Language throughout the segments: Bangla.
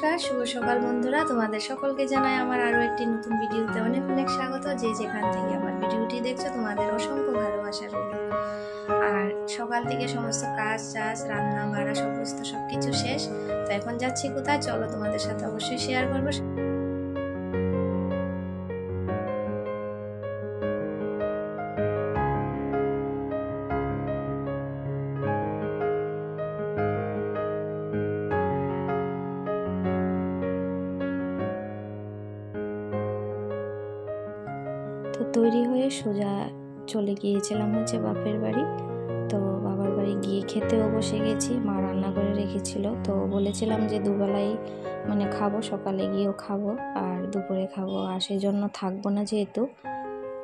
নমস্কার, শুভ সকাল বন্ধুরা। তোমাদের সকলকে জানাই আমার আরও একটি নতুন ভিডিওতে অনেক অনেক স্বাগত। যে যেখান থেকে আমার ভিডিওটি দেখছো তোমাদের অসংখ্য ভালোবাসা রইল। আর সকাল থেকে সমস্ত কাজ রান্না বাড়া সবকিছু শেষ। তো এখন যাচ্ছি কোথায়, চলো তোমাদের সাথে অবশ্যই শেয়ার করবো। তো তৈরি হয়ে সোজা চলে গিয়েছিলাম বাপের বাড়ি। তো বাবার বাড়ি গিয়ে খেতেও বসে গেছি। মা রান্না করে রেখেছিল, তো বলেছিলাম যে দুবেলাই খাবো, সকালে গিয়েও খাবো আর দুপুরে খাবো, আর সেই জন্য থাকবো না যেহেতু,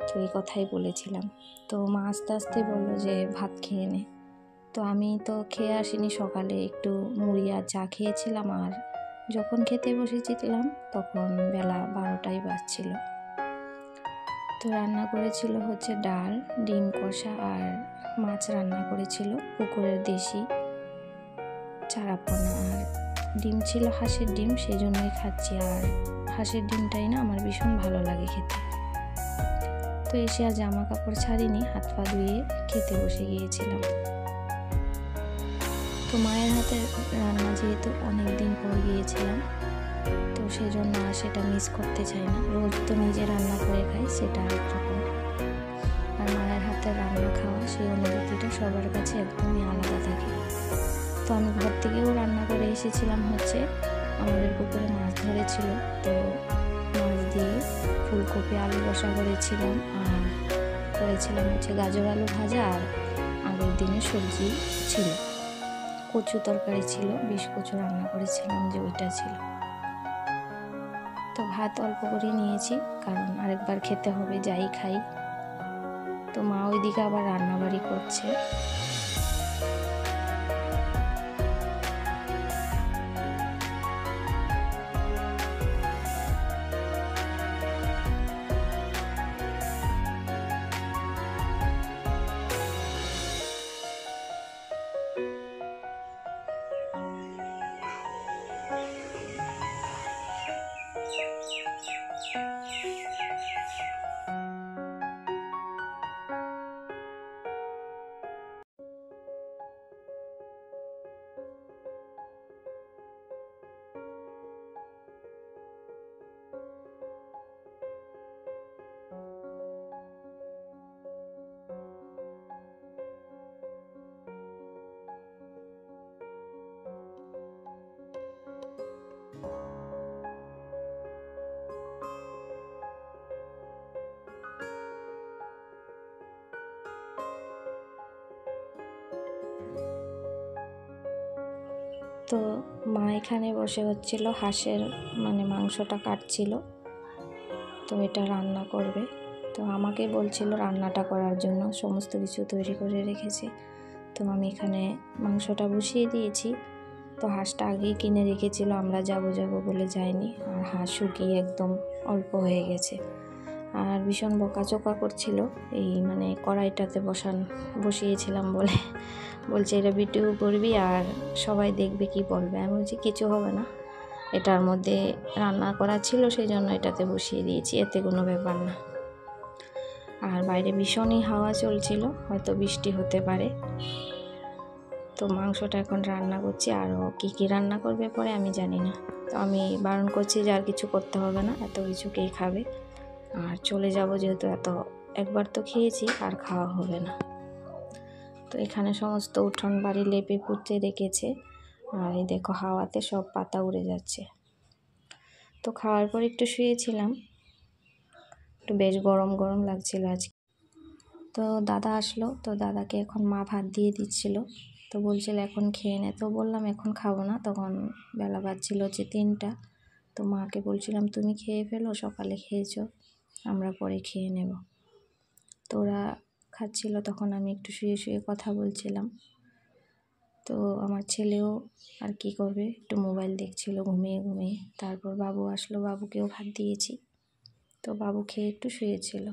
তো এই কথাই বলেছিলাম। তো মা আস্তে আস্তে বললো যে ভাত খেয়ে নে। তো আমি তো খেয়ে আসিনি, সকালে একটু মুড়ি আর চা খেয়েছিলাম, আর যখন খেতে বসেছিলাম তখন বেলা 12টাই বাজছিল। তো রান্না করেছিল ডাল, ডিম কষা আর মাছ রান্না করেছিল পুকুরের দেশি চারাপোনা, আর ডিম ছিল হাঁসের ডিম, সেই জন্যই খাচ্ছি। আর হাঁসের ডিমটাই না আমার ভীষণ ভালো লাগে খেতে। তো এসে আর জামা কাপড় ছাড়িনি, হাত পা ধুয়ে খেতে বসে গিয়েছিলাম। তো মায়ের হাতে রান্না যেহেতু অনেক দিন পর গিয়েছিলাম, তো সেই জন্য আর সেটা মিস করতে চাই না। রোজ তো নিজে রান্না করে খাই, সেটা একরকম, আর মায়ের হাতে রান্না খাওয়া সেই অনুভূতিটা সবার কাছে একদমই আলাদা থাকে। তো আমি ঘর থেকেও রান্না করে এসেছিলাম। আমাদের পুকুরে মাছ ধরেছিল, তো মাছ দিয়ে ফুলকপি আলু কষা করেছিলাম, আর করেছিলাম গাজর আলু ভাজা, আর আগের দিনে সবজি ছিল, কচু তরকারি ছিল, বিষ কচু রান্না করেছিলাম, যে ওইটা ছিল। তো ভাত অল্প করে নিয়েছি, কারণ আরেকবার খেতে হবে যাই খাই। তো মা ওইদিকে আবার রান্নাবাড়ি করছে। তো মা এখানে বসে হাঁসের মাংসটা কাটছিল, তো এটা রান্না করবে। তো আমাকে বলছিল রান্নাটা করার জন্য, সমস্ত কিছু তৈরি করে রেখেছে। তো আমি এখানে মাংসটা বসিয়ে দিয়েছি। তো হাঁসটা আগেই কিনে রেখেছিল, আমরা যাবো বলে যায়নি, আর হাঁস শুকিয়ে একদম অল্প হয়ে গেছে। আর ভীষণ বকাচোকা করছিল এই কড়াইটাতে বসিয়েছিলাম বলে, বলছে এটা ভিডিও করবি আর সবাই দেখবে কি বলবে। আমি বলছি কিছু হবে না, এটার মধ্যে রান্না করা ছিল সেই জন্য এটাতে বসিয়ে দিয়েছি, এতে কোনো ব্যাপার না। আর বাইরে ভীষণই হাওয়া চলছিল, হয়তো বৃষ্টি হতে পারে। তো মাংসটা এখন রান্না করছি, আরও কি রান্না করবে পরে আমি জানি না। তো আমি বারণ করছি যে আর কিছু করতে হবে না, এত কিছু কে খাবে, আর চলে যাব যেহেতু, একবার তো খেয়েছি আর খাওয়া হবে না। তো এখানে সমস্ত উঠোন বাড়ি লেপে পুঁতে রেখেছে, আর এই দেখো হাওয়াতে সব পাতা উড়ে যাচ্ছে। তো খাওয়ার পর একটু শুয়েছিলাম, একটু বেশ গরম গরম লাগছিল আজকে। তো দাদা আসলো, তো দাদাকে এখন মা ভাত দিয়ে দিচ্ছিল, তো বলছিল এখন খেয়ে নে। তো বললাম এখন খাবো না, তখন বেলা বাজছিল 3টা। তো মাকে বলছিলাম তুমি খেয়ে ফেলো, সকালে খেয়েছো, আমরা পরে খেয়ে নেব। তো ওরা খাচ্ছিল, তখন আমি একটু শুয়ে শুয়ে কথা বলছিলাম। তো আমার ছেলেও আর কি করবে, একটু মোবাইল দেখছিল ঘুমিয়ে ঘুমিয়ে। তারপর বাবু আসলো, বাবুকেও ভাত দিয়েছি, তো বাবু খেয়ে একটু শুয়েছিল।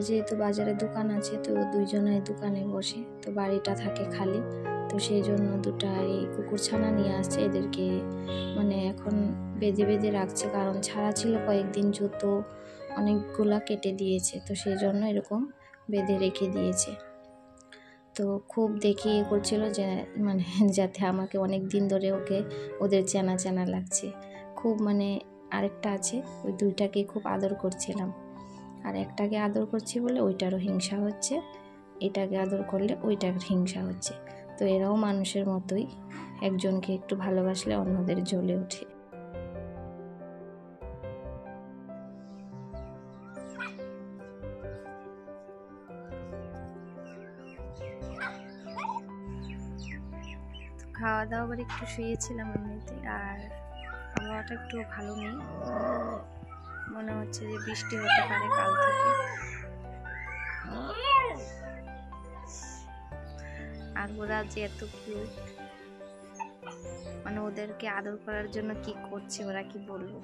যেহেতু বাজারে দোকান আছে, তো দুইজনাই দোকানে বসে, তো বাড়িটা থাকে খালি, তো সেই জন্য দুটা এই কুকুর ছানা নিয়ে আসছে। এদেরকে মানে এখন বেঁধে বেঁধে রাখছে, কারণ ছাড়া ছিল কয়েকদিন, জুতো অনেকগুলা কেটে দিয়েছে, তো সেই জন্য এরকম বেঁধে রেখে দিয়েছে। তো খুব দেখি করছিল যে মানে যাতে আমাকে অনেক দিন ধরে ওদের চেনা চেনা লাগছে খুব। মানে আরেকটা আছে, ওই দুইটাকে খুব আদর করছিলাম, আর একটাকে আদর করছি বলে ওইটারও হিংসা হচ্ছে, এটাকে আদর করলে ওইটার হিংসা হচ্ছে। তো এরাও মানুষের মতোই, একজনকে একটু ভালোবাসলে অন্যদের জ্বলে ওঠে। খাওয়া দাওয়া করে একটু শুয়েছিলাম এমনিতে, আর আবহাওয়াটা একটু ভালো নেই, মনে হচ্ছে যে বৃষ্টি হতে পারে কাল থেকে। আর ওরা যে এত কিউট, মানে ওদেরকে আদর করার জন্য কি করছে ওরা কি বলবো।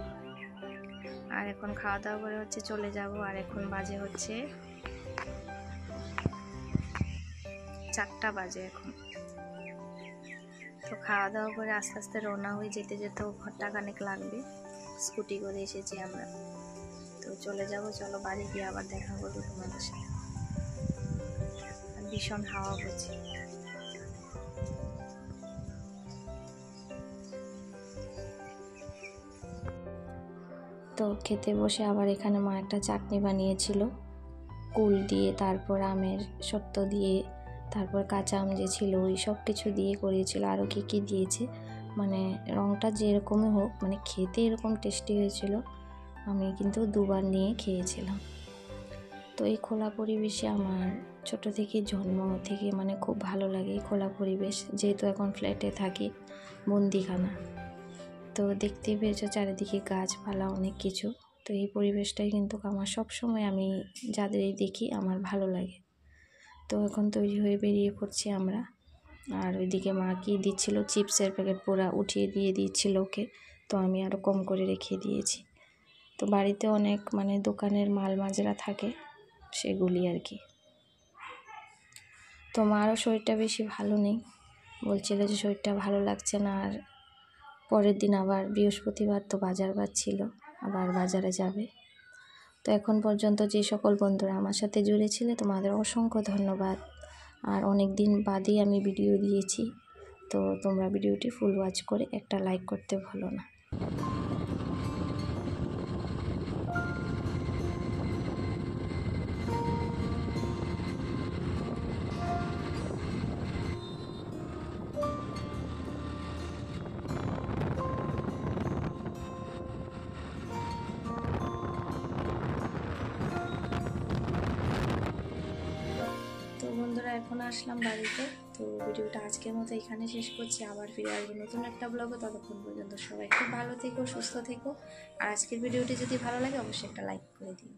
আর এখন খাওয়া দাওয়া করে হচ্ছে চলে যাব, আর এখন বাজে হচ্ছে 4টা বাজে এখন। তো খাওয়া দাওয়া করে আস্তে আস্তে রওনা হয়ে যেতে যেতেও ঘন্টাখানেক লাগবে, স্কুটি করে এসেছি আমরা। তো চলে যাব, চলো বাড়ি গিয়ে আবার দেখা করবো তোমাদের সাথে। ভীষণ হাওয়া হচ্ছে। তো খেতে বসে আবার এখানে মা একটা চাটনি বানিয়েছিল কুল দিয়ে, তারপর আমের সত্ত্ব দিয়ে, তারপর কাঁচা আম যে ছিল ওই সব কিছু দিয়ে করিয়েছিল, আরও কী কী দিয়েছে। মানে রঙটা যেরকমই হোক, মানে খেতে এরকম টেস্টি হয়েছিল। আমি কিন্তু দুবার নিয়ে খেয়েছিলাম। তো এই খোলা পরিবেশে আমার ছোট থেকে জন্ম থেকে মানে খুব ভালো লাগে এই খোলা পরিবেশ, যেহেতু এখন ফ্ল্যাটে থাকি, বন্দিখানা। তো দেখতেই পেয়েছো চারিদিকে গাছপালা অনেক কিছু। তো এই পরিবেশটাই কিন্তু আমার সবসময়, আমি যাদেরই দেখি আমার ভালো লাগে। তো এখন তৈরি হয়ে বেরিয়ে পড়ছি আমরা। আর ওইদিকে মা কি দিচ্ছিল, চিপসের প্যাকেট পুরা উঠিয়ে দিয়ে দিচ্ছিল ওকে, তো আমি আরও কম করে রেখে দিয়েছি। তো বাড়িতে অনেক মানে দোকানের মাল মাজরা থাকে, সেগুলি আর কি। তো মারও শরীরটা বেশি ভালো নেই, বলছিল যে শরীরটা ভালো লাগছে না। আর পরের দিন আবার বৃহস্পতিবার, তো বাজার ছিল, আবার বাজারে যাবে। তো এখন পর্যন্ত যে সকল বন্ধুরা আমার সাথে জুড়েছিলে তোমাদের অসংখ্য ধন্যবাদ। আর অনেক দিন বাদেই আমি ভিডিও দিয়েছি, তো তোমরা ভিডিওটি ফুল ওয়াচ করে একটা লাইক করতে ভুলো না। তো বন্ধুরা এখন আসলাম বাড়িতে। তো ভিডিওটা আজকের মতো এখানে শেষ করছি, আবার ফিরে আসবো নতুন একটা ব্লগে। ততক্ষণ পর্যন্ত সবাই খুব ভালো থেকো, সুস্থ থেকো। আর আজকের ভিডিওটি যদি ভালো লাগে অবশ্যই একটা লাইক করে দিও।